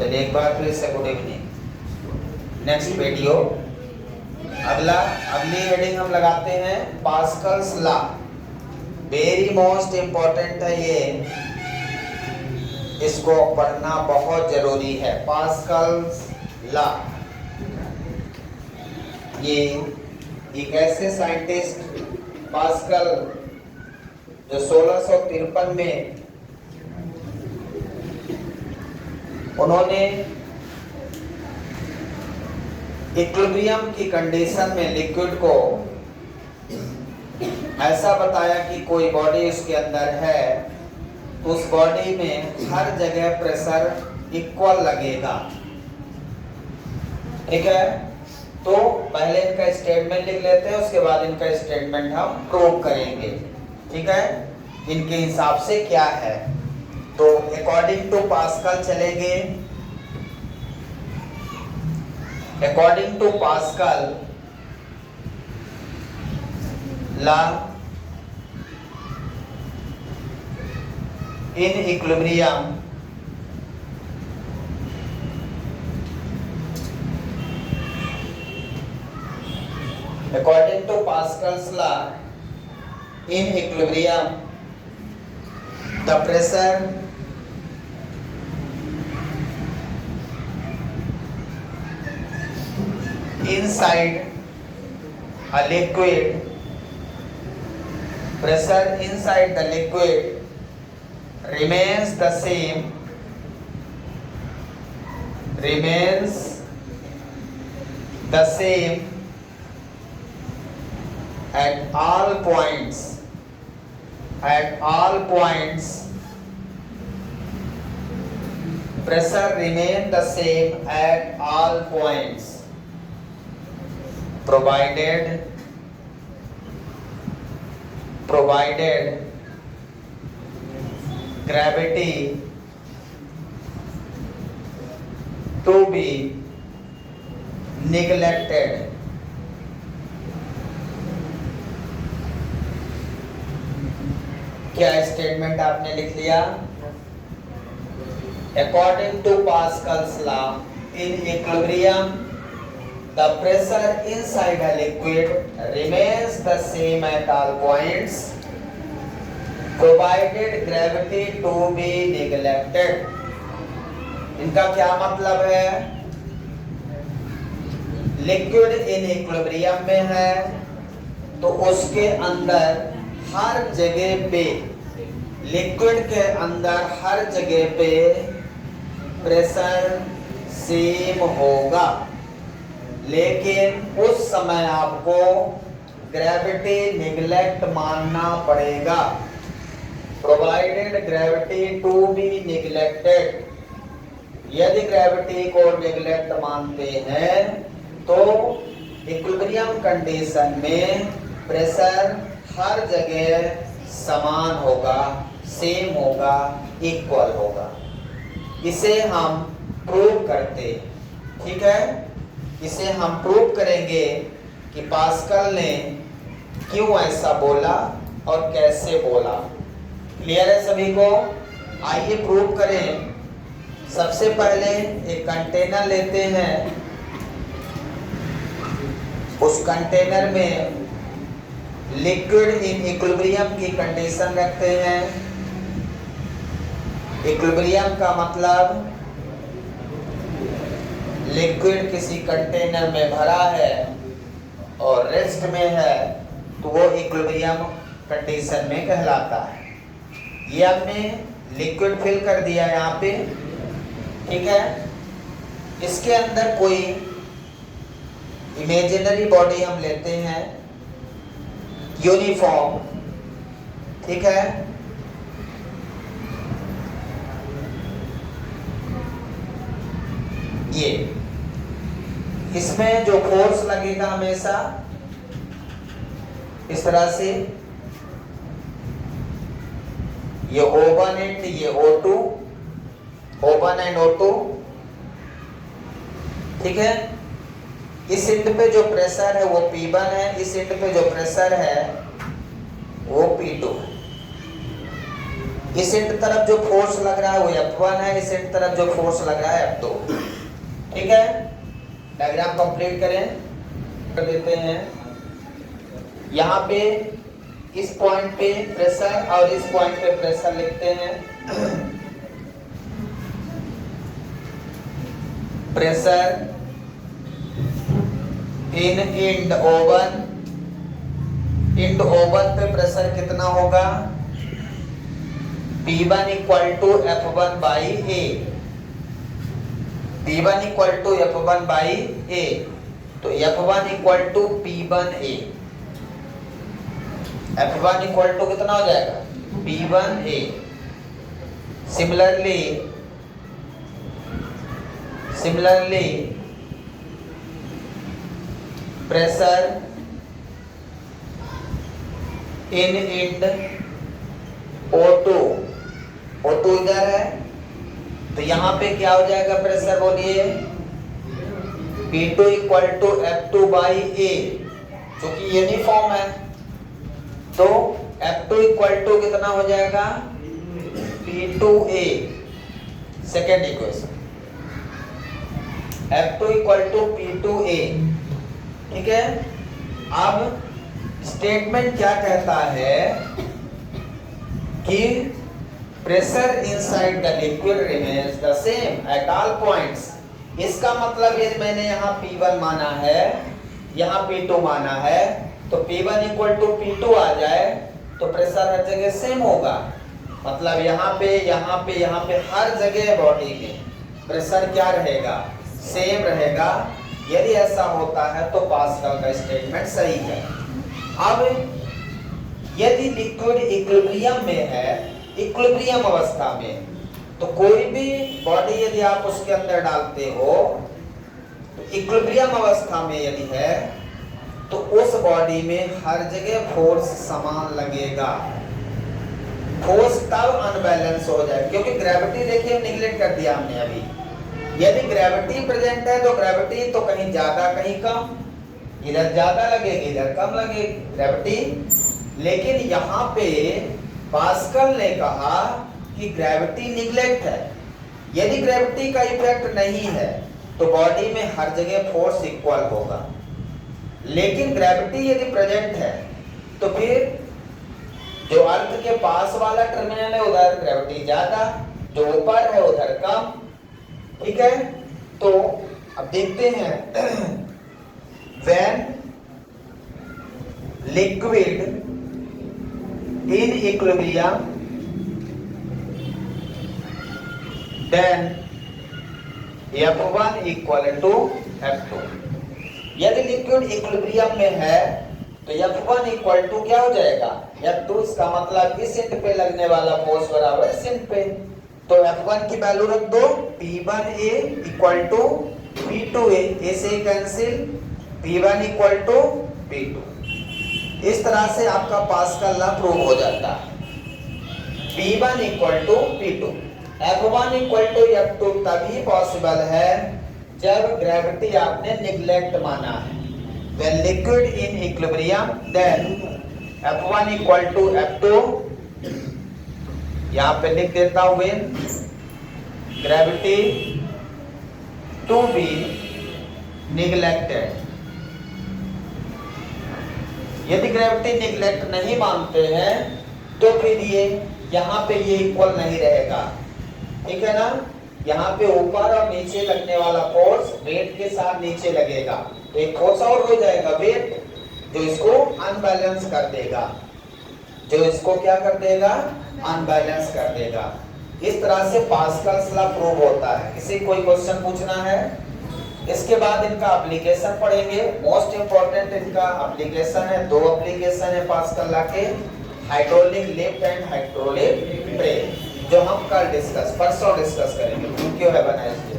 चलिए एक बार फिर से गुड इवनिंग। नेक्स्ट वीडियो अगली हेडिंग हम लगाते हैं Pascal's law. Very most important है ये, इसको पढ़ना बहुत जरूरी है। पास्कल्स लॉ, ये एक ऐसे साइंटिस्ट पास्कल जो 1653 में उन्होंने इक्विलिब्रियम की कंडीशन में लिक्विड को ऐसा बताया कि कोई बॉडी उसके अंदर है तो उस बॉडी में हर जगह प्रेशर इक्वल लगेगा। ठीक है, तो पहले इनका स्टेटमेंट लिख लेते हैं, उसके बाद इनका स्टेटमेंट हम प्रूव करेंगे। ठीक है, इनके हिसाब से क्या है। तो अकॉर्डिंग टू पास्कल चलेंगे। According to Pascal law in equilibrium according to Pascal's law in equilibrium the pressure inside a liquid remains the same at all points pressure remain the same at all points provided gravity to be neglected। क्या statement आपने लिख लिया? According to Pascal's law in equilibrium the pressure inside a liquid remains the same at all points provided gravity to be neglected. इनका क्या मतलब है? Liquid in equilibrium में है तो उसके अंदर हर जगह पे, लिक्विड के अंदर हर जगह पे प्रेशर सेम होगा, लेकिन उस समय आपको ग्रेविटी निगलेक्ट मानना पड़ेगा। Provided gravity to be neglected, यदि ग्रेविटी को निगलेक्ट मानते हैं तो इक्विलिब्रियम कंडीशन में प्रेशर हर जगह समान होगा, सेम होगा, इक्वल होगा। इसे हम प्रूव करते हैं। ठीक है, इसे हम प्रूव करेंगे कि पास्कल ने क्यों ऐसा बोला और कैसे बोला। क्लियर है सभी को? आइए प्रूव करें। सबसे पहले एक कंटेनर लेते हैं, उस कंटेनर में लिक्विड इन इक्विलिब्रियम की कंडीशन रखते हैं। इक्विलिब्रियम का मतलब लिक्विड किसी कंटेनर में भरा है और रेस्ट में है तो वो इक्विलिब्रियम कंडीशन में कहलाता है। ये हमने लिक्विड फिल कर दिया यहाँ पे। ठीक है, इसके अंदर कोई इमेजिनरी बॉडी हम लेते हैं, यूनिफॉर्म। ठीक है, ये इसमें जो फोर्स लगेगा हमेशा इस तरह से, ये O1 एंड ये O2, O1 एंड O2। ठीक है, इस एंड पे जो प्रेशर है वो P1 है, इस एंड पे जो प्रेशर है वो P2 है। इस एंड तरफ जो फोर्स लग रहा है वो F1 है, इस एंड तरफ जो फोर्स लग रहा है F2। ठीक है, डायग्राम कंप्लीट करें, कर देते हैं। यहाँ पे इस पॉइंट पे प्रेशर और इस पॉइंट पे प्रेशर लिखते हैं। Pressure in end one, end one पे प्रेशर कितना होगा? P1 equal to F1 by A, P1 equal to F1 by A, तो F1 equal to P1A, F1 equal to कितना हो जाएगा? P1A। Similarly pressure in end O2, O2 इधर है, तो यहाँ पे क्या हो जाएगा प्रेशर? बोलिए P2 equal to F2 by A, क्योंकि यूनिफॉर्म है, तो F2 इक्वल टू कितना हो जाएगा? P2A। Second equation, F2 equal to P2A। ठीक है, अब स्टेटमेंट क्या कहता है कि pressure inside the liquid remains the same at all points. इसका मतलब ये मैंने यहाँ P1 माना है, यहाँ P2 माना है, तो P1 इक्वल टू P2 आ जाए तो प्रेशर हर जगह सेम होगा। मतलब यहाँ पे हर जगह बॉडी में प्रेशर क्या रहेगा? सेम रहेगा। यदि ऐसा होता है तो पास्कल का स्टेटमेंट सही है। अब यदि लिक्विड इक्विलिब्रियम में है, इक्विलिब्रियम अवस्था में, तो कोई भी बॉडी यदि आप उसके अंदर डालते हो तो इक्विलिब्रियम अवस्था में यदि है तो उस बॉडी में हर जगह फोर्स समान लगेगा। फोर्स तब अनबैलेंस हो जाए, क्योंकि ग्रेविटी देखिए निगलेक्ट कर दिया हमने अभी। यदि ग्रेविटी प्रेजेंट है तो ग्रेविटी तो कहीं ज्यादा कहीं कम, इधर ज्यादा लगेगी इधर कम लगेगी ग्रेविटी। लेकिन यहाँ पे पास्कल ने कहा कि ग्रेविटी निगलेक्ट है। यदि ग्रेविटी का इफेक्ट नहीं है तो बॉडी में हर जगह फोर्स इक्वल होगा। लेकिन ग्रेविटी यदि प्रेजेंट है तो फिर जो अर्थ के पास वाला टर्मिनल है उधर ग्रेविटी ज्यादा, जो ऊपर है उधर कम। ठीक है, तो अब देखते हैं when liquid in equilibrium then F1 equal to F2। यदि लिक्विड इक्विलिब्रियम में है तो F1 इक्वल टू क्या हो जाएगा? F2। इसका मतलब इस इंड पे लगने वाला फोर्स बराबर इस इंड पे, तो F1 की वैल्यू रख दो P1A इक्वल टू P2A, ए से cancel, P1 equal to P2। इस तरह से आपका पास्कल लॉ प्रूव हो जाता है। P1 equal to P2, F1 equal to F2 तभी पॉसिबल है जब ग्रेविटी आपने निगलेक्ट माना है। When liquid in equilibrium then F1 equal to F2। यहाँ पे लिख देता हूँ ग्रेविटी टू बी निगलेक्टेड। यदि ग्रेविटी निगलेक्ट नहीं मानते हैं तो फिर ये यहाँ पे ये इक्वल नहीं रहेगा। ठीक है ना, यहाँ पे ऊपर और नीचे लगने वाला फोर्स वेट के साथ नीचे लगेगा, तो एक फोर्स और हो जाएगा वेट, जो इसको अनबैलेंस कर देगा, जो इसको क्या कर देगा? अनबैलेंस कर देगा। इस तरह से पास्कल्स लॉ प्रूव होता है। किसी कोई क्वेश्चन पूछना है? इसके बाद इनका एप्लीकेशन पढ़ेंगे। मोस्ट इंपोर्टेंट इनका एप्लीकेशन है, दो एप्लीकेशन है पास्कल लॉ के, hydraulic lift and hydraulic brake, जो हम कल परसों डिस्कस करेंगे। Thank you, have a nice day.